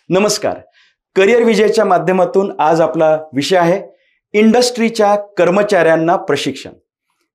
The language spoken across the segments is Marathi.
नमस्कार. करिअर विजयच्या माध्यमातून आज आपला विषय आहे इंडस्ट्रीच्या कर्मचाऱ्यांना प्रशिक्षण.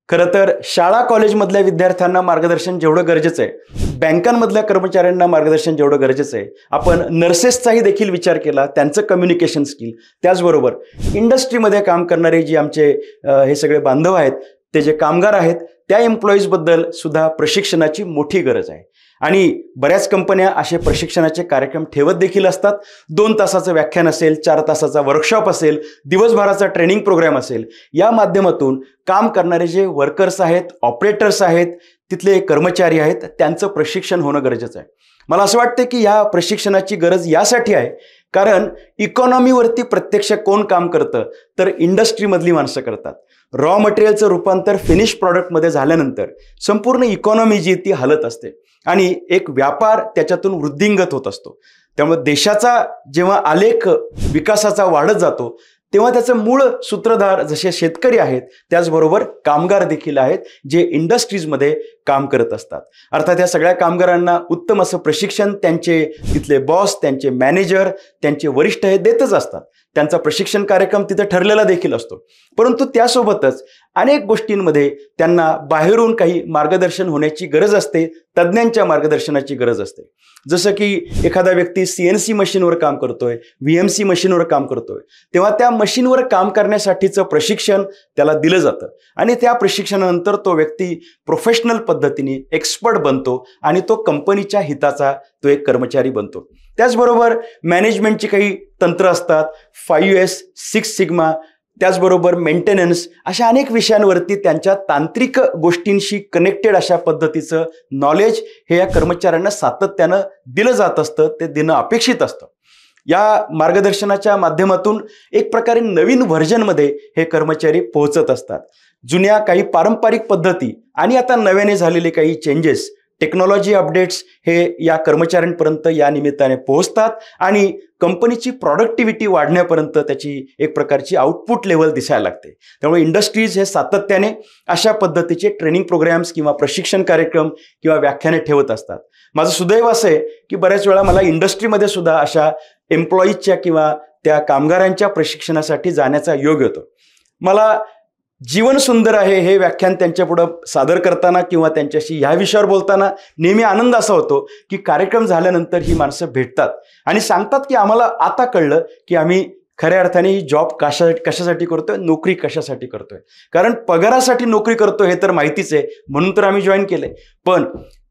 खरं तर शाळा कॉलेजमधल्या विद्यार्थ्यांना मार्गदर्शन जेवढं गरजेचं आहे, बँकांमधल्या कर्मचाऱ्यांना मार्गदर्शन जेवढं गरजेचं आहे, आपण नर्सेसचाही देखील विचार केला, त्यांचं कम्युनिकेशन स्किल, त्याचबरोबर इंडस्ट्रीमध्ये काम करणारे जे आमचे हे सगळे बांधव आहेत, ते जे कामगार आहेत, त्या एम्प्लॉईजबद्दल सुद्धा प्रशिक्षणाची मोठी गरज आहे. आणि बऱ्याच कंपन्या असे प्रशिक्षणाचे कार्यक्रम ठेवत देखील असतात. 2 तासाचं व्याख्यान असेल, 4 तासाचा वर्कशॉप असेल, दिवसभराचा ट्रेनिंग प्रोग्राम असेल, या माध्यमातून काम करणारे जे वर्कर्स आहेत, ऑपरेटर्स आहेत, तिथले कर्मचारी आहेत, त्यांचं प्रशिक्षण होणं गरजेचं आहे. मला असं वाटतं की या प्रशिक्षणाची गरज यासाठी आहे कारण इकॉनॉमीवरती प्रत्यक्ष कोण काम करतं तर इंडस्ट्रीमधली माणसं करतात. रॉ मटेरियलचं रूपांतर फिनिश प्रॉडक्टमध्ये झाल्यानंतर संपूर्ण इकॉनॉमी जी ती हलत असते आणि एक व्यापार त्याच्यातून वृद्धिंगत होत असतो. त्यामुळे देशाचा जेव्हा आलेख विकासाचा वाढत जातो तेव्हा त्याचं मूळ सूत्रधार जसे शेतकरी आहेत, त्याचबरोबर कामगार देखील आहेत जे इंडस्ट्रीजमध्ये काम करत असतात. अर्थात या सगळ्या कामगारांना उत्तम असं प्रशिक्षण त्यांचे तिथले बॉस, त्यांचे मॅनेजर, त्यांचे वरिष्ठ हे देतच असतात. त्यांचा प्रशिक्षण कार्यक्रम तिथे ठरलेला देखील असतो. परंतु त्यासोबतच अनेक गोष्टींमध्ये त्यांना बाहेरून काही मार्गदर्शन होण्याची गरज असते, तज्ज्ञांच्या मार्गदर्शनाची गरज असते. जसं की एखादा व्यक्ती CNC मशीनवर काम करतोय, VMC मशीनवर काम करतोय, तेव्हा त्या मशीनवर काम करण्यासाठीचं प्रशिक्षण त्याला दिलं जातं आणि त्या प्रशिक्षणानंतर तो व्यक्ती प्रोफेशनल पद्धतीने एक्सपर्ट बनतो आणि तो कंपनीच्या हिताचा तो एक कर्मचारी बनतो. त्याचबरोबर मॅनेजमेंटची काही तंत्र असतात, 5S, 6 सिग्मा, त्याचबरोबर मेंटेनन्स, अशा अनेक विषयांवरती त्यांच्या तांत्रिक गोष्टींशी कनेक्टेड अशा पद्धतीचं नॉलेज हे या कर्मचाऱ्यांना सातत्यानं दिलं जात असतं, ते देणं अपेक्षित असतं. या मार्गदर्शनाच्या माध्यमातून एक प्रकारे नवीन व्हर्जनमध्ये हे कर्मचारी पोहोचत असतात. जुन्या काही पारंपरिक पद्धती आणि आता नव्याने झालेले काही चेंजेस, टेक्नॉलॉजी अपडेट्स हे या कर्मचाऱ्यांपर्यंत या निमित्ताने पोहोचतात आणि कंपनीची प्रॉडक्टिव्हिटी वाढण्यापर्यंत त्याची एक प्रकारची आउटपुट लेवल दिसायला लागते. त्यामुळे इंडस्ट्रीज हे सातत्याने अशा पद्धतीचे ट्रेनिंग प्रोग्राम्स किंवा प्रशिक्षण कार्यक्रम किंवा व्याख्याने ठेवत असतात. माझं सुदैव असं आहे की बऱ्याच वेळा मला इंडस्ट्रीमध्ये सुद्धा अशा एम्प्लॉईजच्या किंवा त्या कामगारांच्या प्रशिक्षणासाठी जाण्याचा योग येतो. मला जीवन सुंदर आहे हे व्याख्यान त्यांच्यापुढं सादर करताना किंवा त्यांच्याशी ह्या विषयावर बोलताना नेहमी आनंद असा होतो की कार्यक्रम झाल्यानंतर ही माणसं भेटतात आणि सांगतात की आम्हाला आता कळलं की आम्ही खऱ्या अर्थाने ही जॉब कशासाठी करतोय, नोकरी कशासाठी करतोय. कारण पगारासाठी नोकरी करतोय हे तर माहितीच आहे, म्हणून तर आम्ही जॉईन केलंय. पण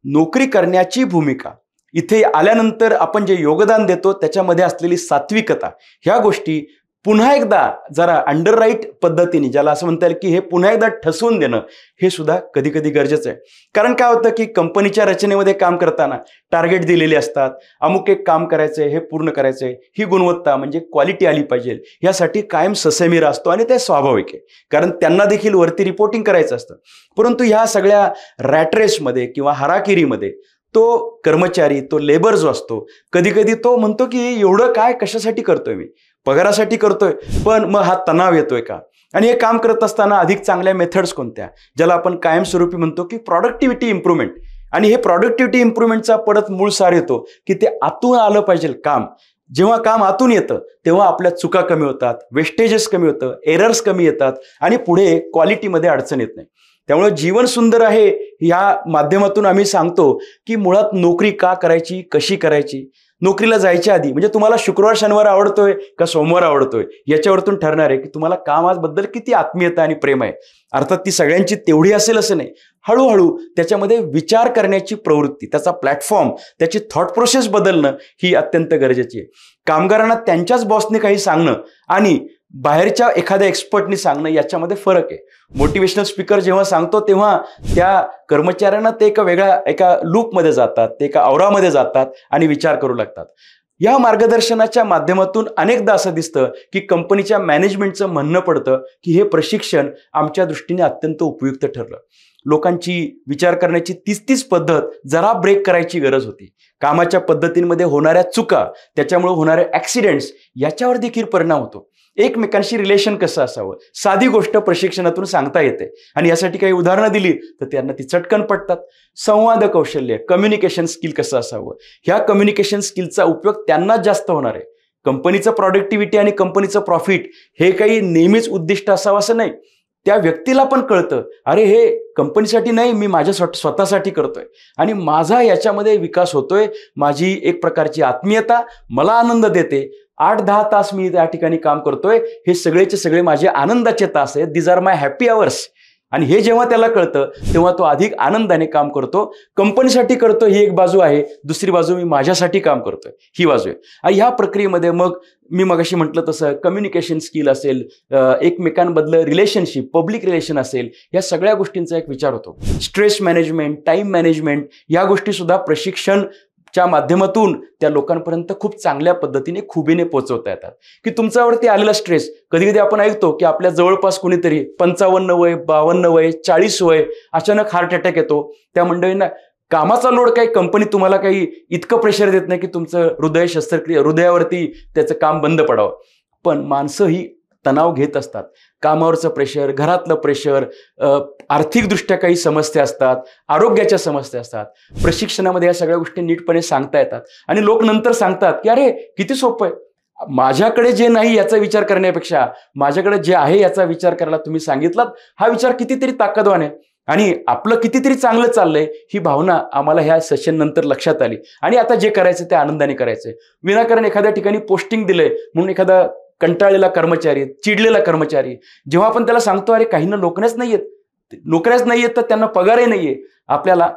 नोकरी करण्याची भूमिका, इथे आल्यानंतर आपण जे योगदान देतो त्याच्यामध्ये असलेली सात्विकता, ह्या गोष्टी पुन्हा एकदा जरा अंडरराईट पद्धतीने, ज्याला असं म्हणता येईल की हे पुन्हा एकदा ठसवून देणं, हे सुद्धा कधी कधी गरजेचं आहे. कारण काय होतं की कंपनीच्या रचनेमध्ये काम करताना टार्गेट दिलेले असतात, अमुक एक काम करायचंय, हे पूर्ण करायचंय, ही गुणवत्ता म्हणजे क्वालिटी आली पाहिजे, यासाठी कायम ससेमिरा असतो आणि ते स्वाभाविक आहे कारण त्यांना देखील वरती रिपोर्टिंग करायचं असतं. परंतु ह्या सगळ्या रॅट रेसमध्ये किंवा हाराकिरीमध्ये तो कर्मचारी, तो लेबर जो असतो, कधी कधी तो म्हणतो की एवढं काय कशासाठी करतोय, मी पगारासाठी करतोय, पण मग हा तणाव येतोय का, आणि हे काम करत असताना अधिक चांगल्या मेथड्स कोणत्या, ज्याला आपण कायमस्वरूपी म्हणतो की प्रॉडक्टिव्हिटी इम्प्रूव्हमेंट. आणि हे प्रॉडक्टिव्हिटी इम्प्रूव्हमेंटचा परत मूळ सार येतो की ते आतून आलं पाहिजे काम. जेव्हा काम आतून येतं तेव्हा आपल्या चुका कमी होतात, वेस्टेजेस कमी होतं, एरर्स कमी येतात आणि पुढे क्वालिटीमध्ये अडचण येत नाही. त्यामुळे जीवन सुंदर आहे या माध्यमातून आम्ही सांगतो की मुळात नोकरी का करायची, कशी करायची, नोकरीला जायच्या आधी म्हणजे तुम्हाला शुक्रवार शनिवार आवडतोय का सोमवार आवडतोय याच्यावरतून ठरणार आहे की तुम्हाला कामाबद्दल किती आत्मीयता आणि प्रेम आहे. अर्थात ती सगळ्यांची तेवढी असेल असं नाही, हळूहळू त्याच्यामध्ये विचार करण्याची प्रवृत्ती, त्याचा प्लॅटफॉर्म, त्याची थॉट प्रोसेस बदलणं ही अत्यंत गरजेची आहे. कामगारांना त्यांच्याच बॉसने काही सांगणं आणि बाहेरच्या एखाद्या एक्सपर्टनी सांगणं याच्यामध्ये फरक आहे. मोटिवेशनल स्पीकर जेव्हा सांगतो तेव्हा त्या कर्मचाऱ्यांना ते एका लूपमध्ये जातात, ते एका औरामध्ये जातात आणि विचार करू लागतात. या मार्गदर्शनाच्या माध्यमातून अनेकदा असं दिसतं की कंपनीच्या मॅनेजमेंटचं म्हणणं पडतं की हे प्रशिक्षण आमच्या दृष्टीने अत्यंत उपयुक्त ठरलं. लोकांची विचार करण्याची तीच पद्धत जरा ब्रेक करायची गरज होती. कामाच्या पद्धतींमध्ये होणाऱ्या चुका, त्याच्यामुळे होणारे ऍक्सिडेंट्स याच्यावर देखील परिणाम होतो. एकमेकांशी रिलेशन कसं असावं, साधी गोष्ट प्रशिक्षणातून सांगता येते आणि यासाठी काही उदाहरणं दिली तर त्यांना ती चटकन पटतात. संवाद कौशल्य, कम्युनिकेशन स्किल कसं असावं, ह्या कम्युनिकेशन स्किलचा उपयोग त्यांनाच जास्त होणार आहे. कंपनीचं प्रॉडक्टिव्हिटी आणि कंपनीचं प्रॉफिट हे काही नेहमीच उद्दिष्ट असावं असं नाही. त्या व्यक्तीला पण कळतं, अरे हे कंपनीसाठी नाही, मी माझ्या स्वतःसाठी करतोय आणि माझा याच्यामध्ये विकास होतोय, माझी एक प्रकारची आत्मीयता मला आनंद देते. 8-10 तास मी त्या ठिकाणी काम करतोय, हे सगळेचे सगळे माझे आनंदाचे तास आहेत, these are my happy hours. आणि हे जेव्हा त्याला कळतं तेव्हा तो अधिक आनंदाने काम करतो. कंपनीसाठी करतो ही एक बाजू आहे, दुसरी बाजू मी माझ्यासाठी काम करतोय ही बाजू आहे. आणि ह्या प्रक्रियेमध्ये मग मी मगाशी म्हटलं तसं कम्युनिकेशन स्किल असेल, एकमेकांबद्दल रिलेशनशिप, पब्लिक रिलेशन असेल, या सगळ्या गोष्टींचा एक विचार होतो. स्ट्रेस मॅनेजमेंट, टाइम मॅनेजमेंट या गोष्टी सुद्धा प्रशिक्षणच्या माध्यमातून त्या लोकांपर्यंत खूप चांगल्या पद्धतीने खुबीने पोहोचवता येतात. की तुमच्यावरती आलेला स्ट्रेस, कधी कधी आपण ऐकतो की आपल्या जवळपास कोणीतरी 55 वय, 52 वय, 40 वय, अचानक हार्ट अटॅक येतो. त्या मंडळींना कामाचा लोड काही कंपनी तुम्हाला काही इतकं प्रेशर देत नाही की तुमचं हृदयावरती त्याचं काम बंद पडावं. पण माणसं ही तणाव घेत असतात. कामावरचं प्रेशर, घरातलं प्रेशर, आर्थिकदृष्ट्या काही समस्या असतात, आरोग्याच्या समस्या असतात. प्रशिक्षणामध्ये या सगळ्या गोष्टी नीटपणे सांगता येतात आणि लोक नंतर सांगतात की अरे किती सोपं आहे, माझ्याकडे जे नाही याचा विचार करण्यापेक्षा माझ्याकडे जे आहे याचा विचार करायला तुम्ही सांगितलात, हा विचार कितीतरी ताकदवान आहे आणि आपलं कितीतरी चांगलं चाललंय, ही भावना आम्हाला ह्या सेशन नंतर लक्षात आली. आणि आता जे करायचं ते आनंदाने करायचंय. विनाकारण एखाद्या ठिकाणी पोस्टिंग दिलंय म्हणून एखादा कंटाळलेला कर्मचारी, चिडलेला कर्मचारी, जेव्हा आपण त्याला सांगतो अरे काहींना नोकऱ्याच नाहीयेत तर त्यांना पगारही नाहीये, आपल्याला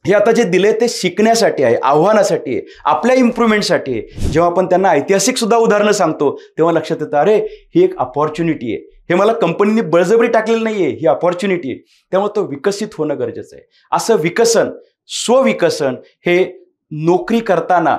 हे आता जे दिले ते शिकण्यासाठी आहे, आव्हानासाठी आहे, आपल्या इम्प्रूव्हमेंटसाठी आहे. जेव्हा आपण त्यांना ऐतिहासिक सुद्धा उदाहरणं सांगतो तेव्हा लक्षात येतं अरे ही एक अपॉर्च्युनिटी आहे, हे मला कंपनीने बळजबरी टाकलेलं नाहीये, ही अपॉर्च्युनिटी आहे. त्यामुळे तो विकसित होणं गरजेचं आहे. असं विकसन, स्वविकसन हे नोकरी करताना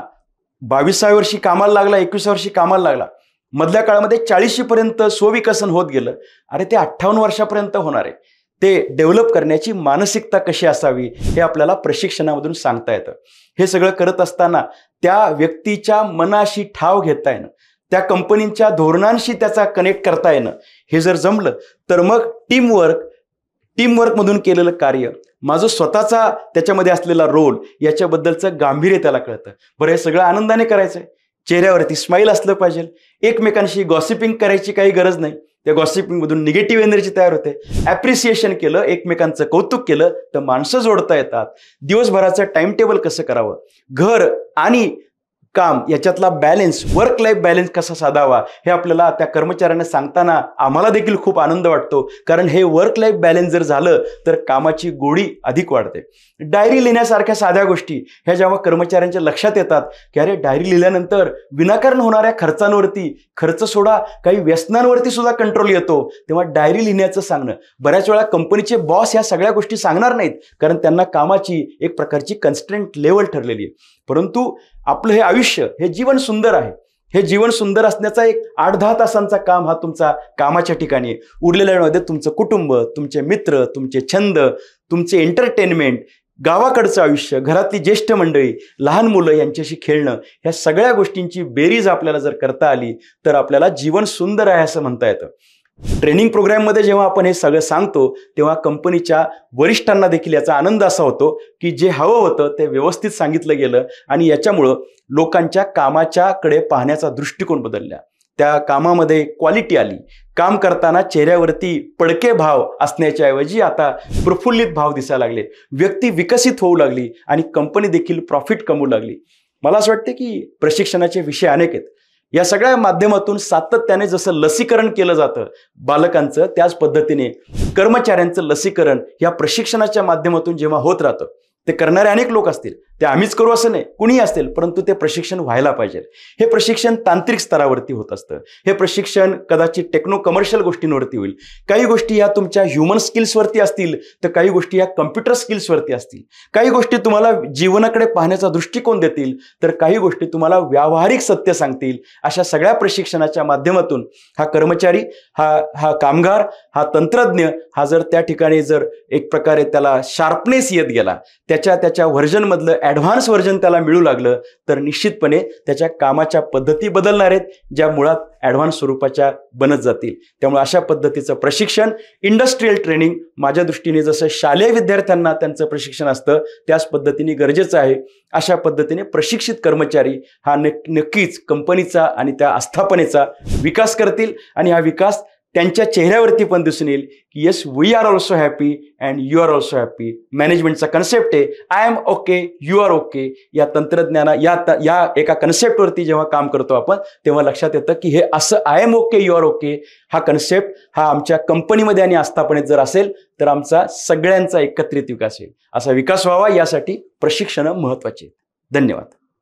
22व्या वर्षी कामाला लागला, 21व्या वर्षी कामाला लागला, मधल्या काळामध्ये 40 पर्यंत स्वविकसन होत गेलं, अरे ते 58 वर्षापर्यंत होणार आहे. ते डेव्हलप करण्याची मानसिकता कशी असावी हे आपल्याला प्रशिक्षणामधून सांगता येतं. हे सगळं करत असताना त्या व्यक्तीच्या मनाशी ठाव घेता येणं, त्या कंपनीच्या धोरणांशी त्याचा कनेक्ट करता येणं, हे जर जमलं तर मग टीमवर्कमधून केलेलं कार्य, माझं स्वतःचा त्याच्यामध्ये असलेला रोल, याच्याबद्दलचं गांभीर्य त्याला कळतं. बरं, हे सगळं आनंदाने करायचंय, चेहऱ्यावरती स्माईल असलं पाहिजे, एकमेकांशी गॉसिपिंग करायची काही गरज नाही. त्या गॉसिपिंगमधून निगेटिव्ह एनर्जी तयार होते. ॲप्रिसिएशन केलं, एकमेकांचं कौतुक केलं तर माणसं जोडता येतात. दिवसभराचं टाइम टेबल कसं करावं, घर आणि काम याच्यातला बॅलन्स, वर्क लाईफ बॅलन्स कसा साधावा, हे आपल्याला त्या कर्मचाऱ्यांना सांगताना आम्हाला देखील खूप आनंद वाटतो. कारण हे वर्क लाईफ बॅलन्स जर झालं तर कामाची गोडी अधिक वाढते. डायरी लिहिण्यासारख्या साध्या गोष्टी ह्या जेव्हा कर्मचाऱ्यांच्या लक्षात येतात की अरे डायरी लिहिल्यानंतर विनाकारण होणाऱ्या खर्चांवरती, खर्च सोडा काही व्यसनांवरती सुद्धा कंट्रोल येतो, तेव्हा डायरी लिहिण्याचं सांगणं. बऱ्याच वेळा कंपनीचे बॉस ह्या सगळ्या गोष्टी सांगणार नाहीत कारण त्यांना कामाची एक प्रकारची कन्स्ट्रेंट लेवल ठरलेली आहे. परंतु आपलं हे आयुष्य, हे जीवन सुंदर आहे. हे जीवन सुंदर असण्याचा एक 8-10 तासांचा काम हा तुमचा कामाच्या ठिकाणी आहे. उरलेल्या वेळेमध्ये तुमचं कुटुंब, तुमचे मित्र, तुमचे छंद, तुमचे एंटरटेनमेंट, गावाकडचं आयुष्य, घरातली ज्येष्ठ मंडळी, लहान मुलं यांच्याशी खेळणं, ह्या सगळ्या गोष्टींची बेरीज आपल्याला जर करता आली तर आपल्याला जीवन सुंदर आहे असं म्हणता येतं. ट्रेनिंग प्रोग्राममध्ये जेव्हा आपण हे सगळं सांगतो तेव्हा कंपनीच्या वरिष्ठांना देखील याचा आनंद असा होतो की जे हवं होतं ते व्यवस्थित सांगितलं गेलं आणि याच्यामुळं लोकांच्या कामाच्याकडे पाहण्याचा दृष्टिकोन बदलला. त्या कामामध्ये क्वालिटी आली. काम करताना चेहऱ्यावरती पडके भाव असण्याच्या ऐवजी आता प्रफुल्लित भाव दिसायला लागले. व्यक्ती विकसित होऊ लागली आणि कंपनी देखील प्रॉफिट कमवू लागली. मला असं वाटतं की प्रशिक्षणाचे विषय अनेक आहेत. या सगळ्या माध्यमातून सातत्याने जसं लसीकरण केलं जातं बालकांचं, त्याच पद्धतीने कर्मचाऱ्यांचं लसीकरण या प्रशिक्षणाच्या माध्यमातून जेव्हा होत राहतं, ते करणारे अनेक लोक असतील, ते आम्हीच करू असं नाही, कुणीही असतील, परंतु ते प्रशिक्षण व्हायला पाहिजे. हे प्रशिक्षण तांत्रिक स्तरावरती होत असतं. हे प्रशिक्षण कदाचित टेक्नो कमर्शियल गोष्टींवरती होईल. काही गोष्टी या तुमच्या ह्युमन स्किल्सवरती असतील तर काही गोष्टी या कम्प्युटर स्किल्सवरती असतील. काही गोष्टी तुम्हाला जीवनाकडे पाहण्याचा दृष्टिकोन देतील तर काही गोष्टी तुम्हाला व्यावहारिक सत्य सांगतील. अशा सगळ्या प्रशिक्षणाच्या माध्यमातून हा कर्मचारी, हा कामगार, हा तंत्रज्ञ, हा जर त्या ठिकाणी जर एक प्रकारे त्याला शार्पनेस येत गेला, त्याच्या व्हर्जनमधलं ॲडव्हान्स व्हर्जन त्याला मिळू लागलं तर निश्चितपणे त्याच्या कामाच्या पद्धती बदलणार आहेत, ज्या मुळात ॲडव्हान्स स्वरूपाच्या बनत जातील. त्यामुळे अशा पद्धतीचं प्रशिक्षण, इंडस्ट्रियल ट्रेनिंग माझ्या दृष्टीने जसं शालेय विद्यार्थ्यांना त्यांचं प्रशिक्षण असतं त्याच पद्धतीने गरजेचं आहे. अशा पद्धतीने प्रशिक्षित कर्मचारी हा नक्कीच कंपनीचा आणि त्या आस्थापनेचा विकास करतील आणि हा विकास त्यांच्या चेहऱ्यावरती पण दिसून येईल की yes, we are also happy and you are also happy. मॅनेजमेंटचा कन्सेप्ट आहे I am okay you are okay. या तंत्रज्ञाना या एका कन्सेप्टवरती जेव्हा काम करतो आपण तेव्हा लक्षात येतं की हे असं I am okay you are okay हा कन्सेप्ट हा आमच्या कंपनीमध्ये आणि आस्थापनेत जर असेल तर आमचा सगळ्यांचा एकत्रित विकास होईल. असा विकास व्हावा यासाठी प्रशिक्षण महत्त्वाचे. धन्यवाद.